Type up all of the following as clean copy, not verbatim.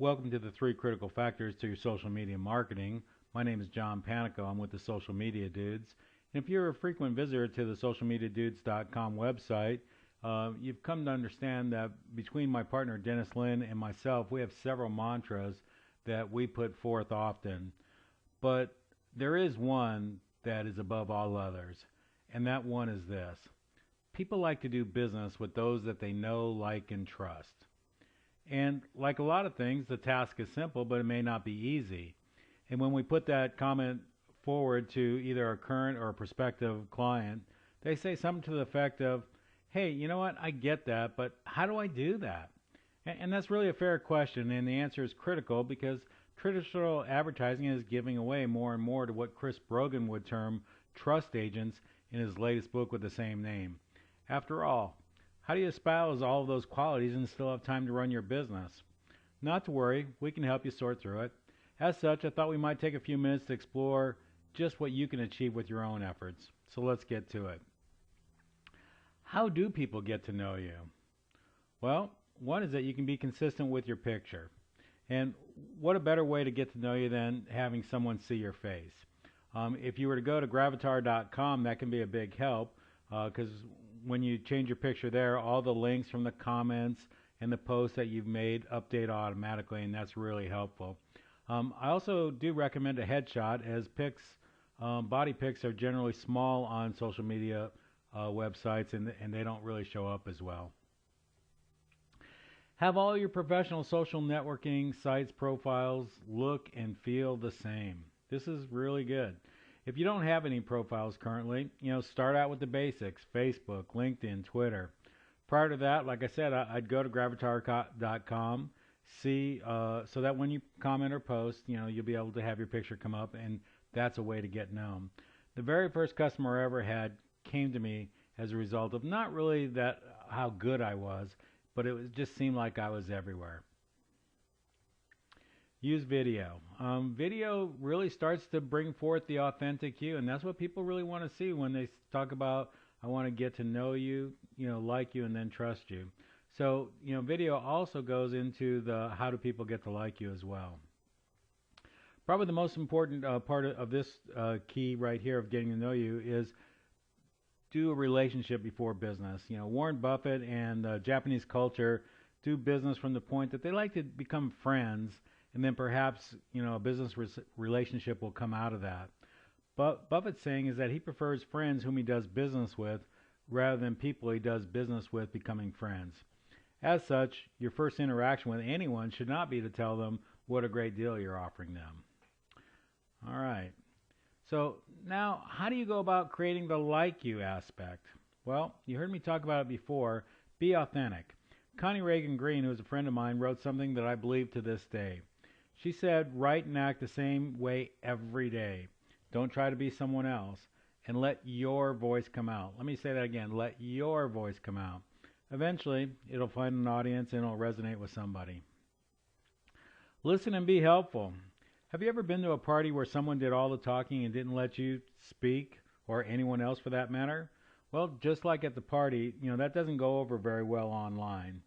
Welcome to the 3 critical factors to your social media marketing. My name is John Panico. I'm with the Social Media Dudes. And if you're a frequent visitor to the socialmediadudes.com website, you've come to understand that between my partner Dennis Lynn and myself, we have several mantras that we put forth often. But there is one that is above all others, and that one is this. People like to do business with those that they know, like, and trust. And like a lot of things, the task is simple, but it may not be easy. And when we put that comment forward to either a current or a prospective client, they say something to the effect of, hey, you know what, I get that, but how do I do that? And that's really a fair question, and the answer is critical because traditional advertising is giving away more and more to what Chris Brogan would term trust agents in his latest book with the same name. After all, how do you espouse all of those qualities and still have time to run your business? Not to worry, we can help you sort through it. As such, I thought we might take a few minutes to explore just what you can achieve with your own efforts. So let's get to it. How do people get to know you? Well, one is that you can be consistent with your picture. And what a better way to get to know you than having someone see your face? If you were to go to gravatar.com, that can be a big help because when you change your picture there, all the links from the comments and the posts that you've made update automatically, and that's really helpful. I also do recommend a headshot, as body pics are generally small on social media websites, and they don't really show up as well. Have all your professional social networking sites profiles look and feel the same. This is really good. If you don't have any profiles currently, start out with the basics: Facebook, LinkedIn, Twitter. Prior to that, like I said, I'd go to gravatar.com, see, so that when you comment or post, you'll be able to have your picture come up, and that's a way to get known. The very first customer I ever had came to me as a result of not really that how good I was, but it just seemed like I was everywhere. Use video. Video really starts to bring forth the authentic you, and that's what people really want to see when they talk about, I want to get to know you, like you, and then trust you. So, video also goes into the how do people get to like you as well. Probably the most important part of this key right here of getting to know you is do a relationship before business. Warren Buffett and Japanese culture do business from the point that they like to become friends, and then perhaps, a business relationship will come out of that. But Buffett's saying is that he prefers friends whom he does business with rather than people he does business with becoming friends. As such, your first interaction with anyone should not be to tell them what a great deal you're offering them. All right. So now, how do you go about creating the like you aspect? Well, you heard me talk about it before. Be authentic. Connie Reagan Green, who is a friend of mine, wrote something that I believe to this day. She said, write and act the same way every day. Don't try to be someone else, and let your voice come out. Let me say that again. Let your voice come out. Eventually, it'll find an audience and it'll resonate with somebody. Listen and be helpful. Have you ever been to a party where someone did all the talking and didn't let you speak, or anyone else for that matter? Well, just like at the party, that doesn't go over very well online.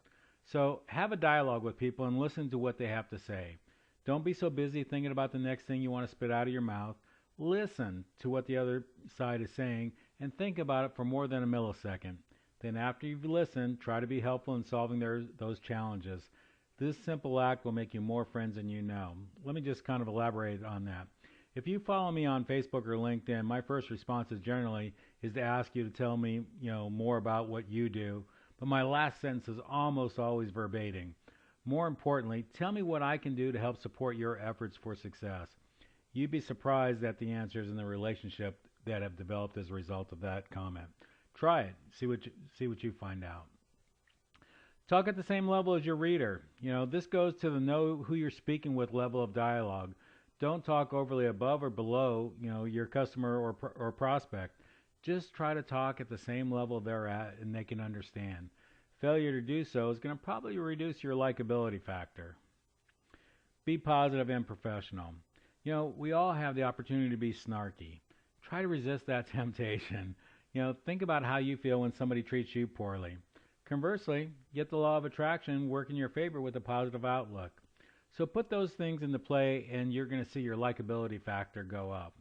So have a dialogue with people and listen to what they have to say. Don't be so busy thinking about the next thing you want to spit out of your mouth. Listen to what the other side is saying and think about it for more than a millisecond. Then after you've listened, try to be helpful in solving those challenges. This simple act will make you more friends than you know. Let me just kind of elaborate on that. If you follow me on Facebook or LinkedIn, my first response is generally to ask you to tell me, more about what you do. But my last sentence is almost always verbatim. More importantly, tell me what I can do to help support your efforts for success. You'd be surprised at the answers in the relationship that have developed as a result of that comment. Try it. See what you find out. Talk at the same level as your reader. This goes to the know who you're speaking with level of dialogue. Don't talk overly above or below, your customer or prospect. Just try to talk at the same level they're at and they can understand. Failure to do so is going to probably reduce your likability factor. Be positive and professional. We all have the opportunity to be snarky. Try to resist that temptation. Think about how you feel when somebody treats you poorly. Conversely, get the law of attraction work in your favor with a positive outlook. So put those things into play and you're going to see your likability factor go up.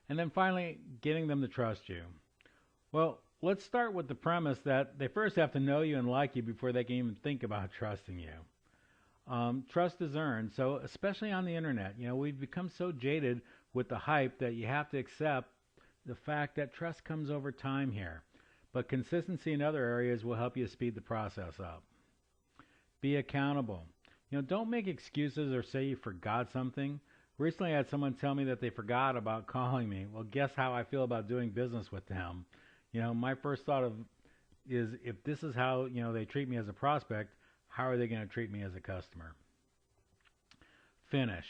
And then finally, getting them to trust you. Well, let's start with the premise that they first have to know you and like you before they can even think about trusting you. Trust is earned, so especially on the internet, we've become so jaded with the hype that you have to accept the fact that trust comes over time here. But consistency in other areas will help you speed the process up. Be accountable. Don't make excuses or say you forgot something. Recently I had someone tell me that they forgot about calling me. Well, guess how I feel about doing business with them. My first thought is if this is how, they treat me as a prospect, how are they going to treat me as a customer? Finish.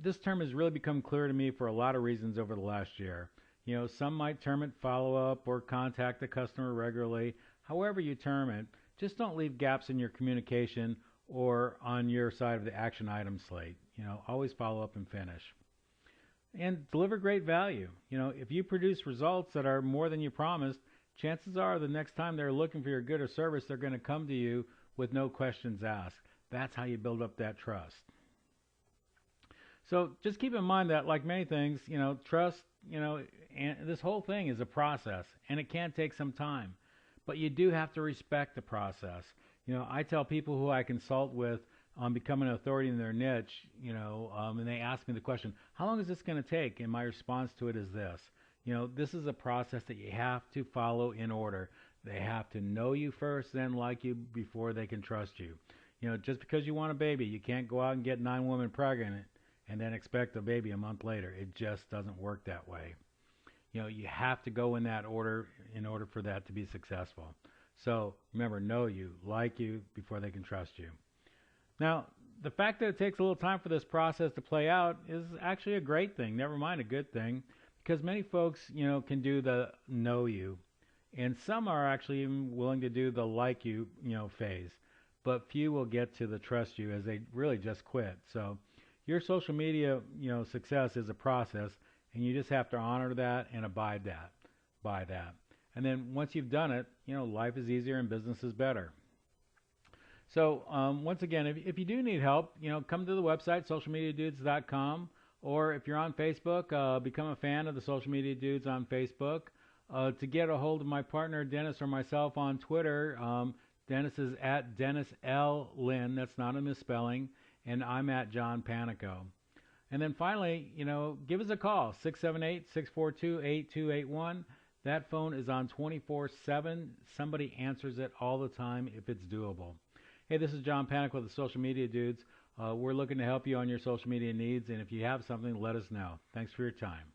This term has really become clear to me for a lot of reasons over the last year. Some might term it follow-up or contact the customer regularly. However you term it, just don't leave gaps in your communication or on your side of the action item slate. Always follow up and finish. And deliver great value. If you produce results that are more than you promised, chances are the next time they're looking for your good or service, they're going to come to you with no questions asked. That's how you build up that trust. So just keep in mind that, like many things, trust, and this whole thing is a process, and it can take some time. But you do have to respect the process. I tell people who I consult with on becoming an authority in their niche, and they ask me the question, how long is this going to take? And my response to it is this. This is a process that you have to follow in order. They have to know you first, then like you before they can trust you. Just because you want a baby, you can't go out and get 9 women pregnant and then expect a baby a month later. It just doesn't work that way. You have to go in that order in order for that to be successful. So remember, know you, like you, before they can trust you. Now, the fact that it takes a little time for this process to play out is actually a great thing, never mind a good thing, because many folks, can do the know you, and some are actually even willing to do the like you, phase, but few will get to the trust you as they really just quit. So your social media, success is a process, and you just have to honor that and abide by that. And then once you've done it, life is easier and business is better. So once again, if you do need help, come to the website, socialmediadudes.com, or if you're on Facebook, become a fan of the Social Media Dudes on Facebook. To get a hold of my partner, Dennis, or myself on Twitter, Dennis is at Dennis L. Lynn. That's not a misspelling. And I'm at John Panico. And then finally, give us a call, 678-642-8281. That phone is on 24/7. Somebody answers it all the time if it's doable. Hey, this is John Panic with the Social Media Dudes. We're looking to help you on your social media needs, and if you have something, let us know. Thanks for your time.